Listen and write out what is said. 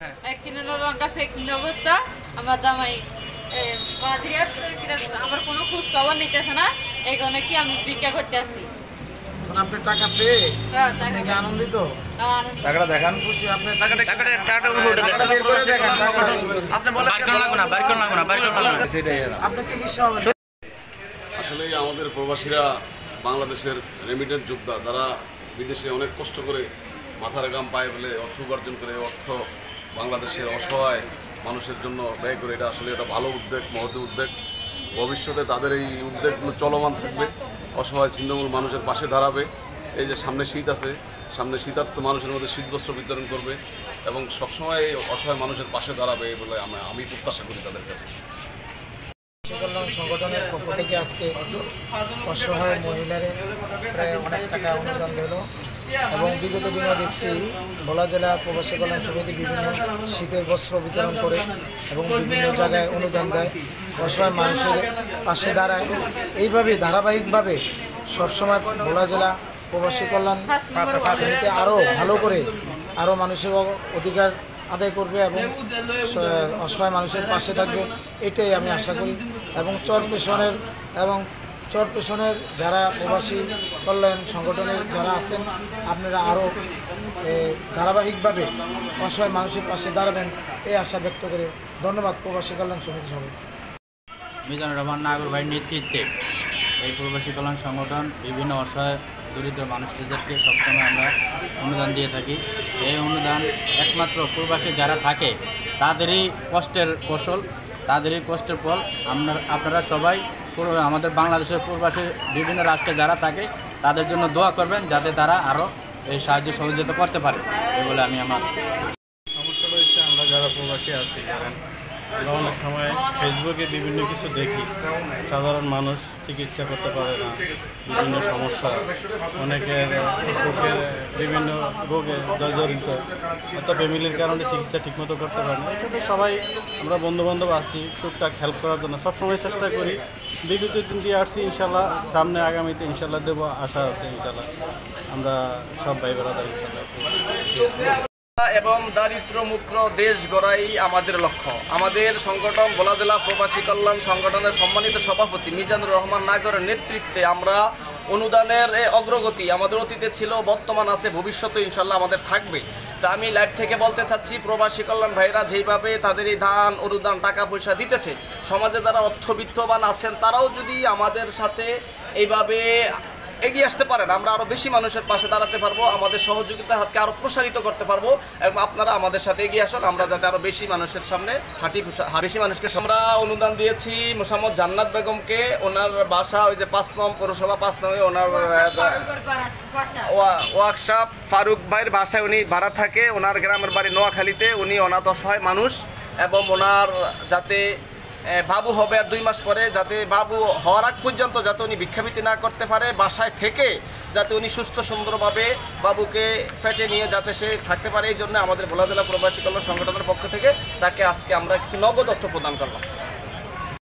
লঙ্কা fake অবস্থা আমার জামাই আমার কোনো খোঁজ খবর নিতেছে না, এই কারণে কি আমি ভিক্ষা করতে আসছি। আপনি টাকা পেয়ে আনন্দিত? টাকাটা দেখান, খুশি? আপনি চিকিৎসা হবেন। আসলে আমাদের প্রবাসীরা বাংলাদেশের রেমিটেন্স যোদ্ধা, তারা বিদেশে অনেক কষ্ট করে মাথার ঘাম পায়ে ফেলে অর্থ উপার্জন করে, অর্থ বাংলাদেশের অসহায় মানুষের জন্য ব্যয় করে। এটা আসলে একটা ভালো উদ্যোগ, মহৎ উদ্যোগ। ভবিষ্যতে তাদের এই উদ্যোগগুলো চলমান থাকবে, অসহায় ছিন্নমূল মানুষের পাশে দাঁড়াবে। এই যে সামনে শীত আছে, সামনে শীতার্থ মানুষের মধ্যে শীতবস্ত্র বিতরণ করবে এবং সবসময় অসহায় মানুষের পাশে দাঁড়াবে বলে আমি প্রত্যাশা করি তাদের কাছে। সংগঠনের পক্ষ থেকে আজকে অসহায় মহিলাদের প্রায় অনেক টাকা অনুদান দিল এবং বিগত দিনেও দেখছি ভোলা জেলা প্রবাসী কল্যাণ সমিতি বিভিন্ন শীতের বস্ত্র বিতরণ করে এবং বিভিন্ন জায়গায় অনুদান দেয়, অসহায় মানুষের পাশে দাঁড়ায়। এইভাবে ধারাবাহিকভাবে সবসময় ভোলা জেলা প্রবাসী কল্যাণ সমিতি আরও ভালো করে আরও মানুষের অধিকার আদায় করবে এবং অসহায় মানুষের পাশে থাকবে, এটাই আমি আশা করি। এবং চর পেশনের যারা প্রবাসী কল্যাণ সংগঠনের যারা আছেন, আপনারা আরও ধারাবাহিকভাবে অসহায় মানুষের পাশে দাঁড়াবেন, এই আশা ব্যক্ত করে ধন্যবাদ প্রবাসী কল্যাণ সমিতি সবাই। মিজানুর রহমান নাগর ভাইয়ের নেতৃত্বে এই প্রবাসী কল্যাণ সংগঠন বিভিন্ন অসহায় দরিদ্র মানুষদেরকে সবসময় আমরা অনুদান দিয়ে থাকি। এই অনুদান একমাত্র প্রবাসী যারা থাকে তাদেরই কষ্টের ফসল, তাদেরই কষ্টের ফল। আপনারা সবাই আমাদের বাংলাদেশের প্রবাসী বিভিন্ন রাষ্ট্রে যারা থাকে তাদের জন্য দোয়া করবেন, যাতে তারা আরও এই সাহায্য সহযোগিতা করতে পারে, এই বলে আমি আমার সমস্যা রয়েছে। আমরা যারা প্রবাসী আছি, জানেন, আমরা অনেক সময় ফেসবুকে বিভিন্ন কিছু দেখি, সাধারণ মানুষ চিকিৎসা করতে পারে না, বিভিন্ন সমস্যা, অনেকের অসুখের বিভিন্ন রোগে জর্জরিত, অর্থাৎ ফ্যামিলির কারণে চিকিৎসা ঠিকমতো করতে পারে না। এখানে সবাই আমরা বন্ধুবান্ধব আছি, টুকটাক হেল্প করার জন্য সবসময় চেষ্টা করি। বিগত দিন দিয়ে আসছি, ইনশাল্লাহ সামনে আগামীতে ইনশাল্লাহ দেবো, আশা আছে। ইনশাল্লাহ আমরা সব ভাই বেড়াদার ইনশাল্লাহ এবং দারিদ্র্যমুক্ত দেশ গড়াই আমাদের লক্ষ্য। আমাদের সংগঠন ভোলা জেলা প্রবাসী কল্যাণ সংগঠনের সম্মানিত সভাপতি মিজানুর রহমান নাগরের নেতৃত্বে আমরা অনুদানের অগ্রগতি আমাদের অতীতে ছিল, বর্তমান আছে, ভবিষ্যতে ইনশাল্লাহ আমাদের থাকবে। তা আমি লাইভ থেকে বলতে চাচ্ছি, প্রবাসী কল্যাণ ভাইরা যেইভাবে তাদের এই দান অনুদান টাকা পয়সা দিতেছে, সমাজে যারা অর্থবিত্তবান আছেন তারাও যদি আমাদের সাথে এইভাবে এগিয়ে আসতে পারেন, আমরা আরও বেশি মানুষের পাশে দাঁড়াতে পারবো, আমাদের সহযোগিতার হাতকে আরও প্রসারিত করতে পারবো এবং আপনারা আমাদের সাথে এগিয়ে আসুন, আমরা যাতে আরও বেশি মানুষের সামনে বেশি মানুষকে। আমরা অনুদান দিয়েছি মোসাম্মদ জান্নাত বেগমকে, ওনার বাসা ওই যে 5 নং পৌরসভা 5 নং, ওনার ওয়ার্কশপ ফারুক ভাইয়ের বাসায় উনি ভাড়া থাকে, ওনার গ্রামের বাড়ি নোয়াখালীতে। উনি অনাথ অসহায় মানুষ এবং ওনার যাতে বাবু হবে আর 2 মাস পরে, যাতে বাবু হওয়ার আগ পর্যন্ত যাতে উনি ভিক্ষাবৃত্তি না করতে পারে, বাসায় থেকে যাতে উনি সুস্থ সুন্দরভাবে বাবুকে পেটে নিয়ে যাতে সে থাকতে পারে, এই জন্য আমাদের ভোলা জেলা প্রবাসী কল্যাণ সংগঠনের পক্ষ থেকে তাকে আজকে আমরা কিছু নগদ অর্থ প্রদান করলাম।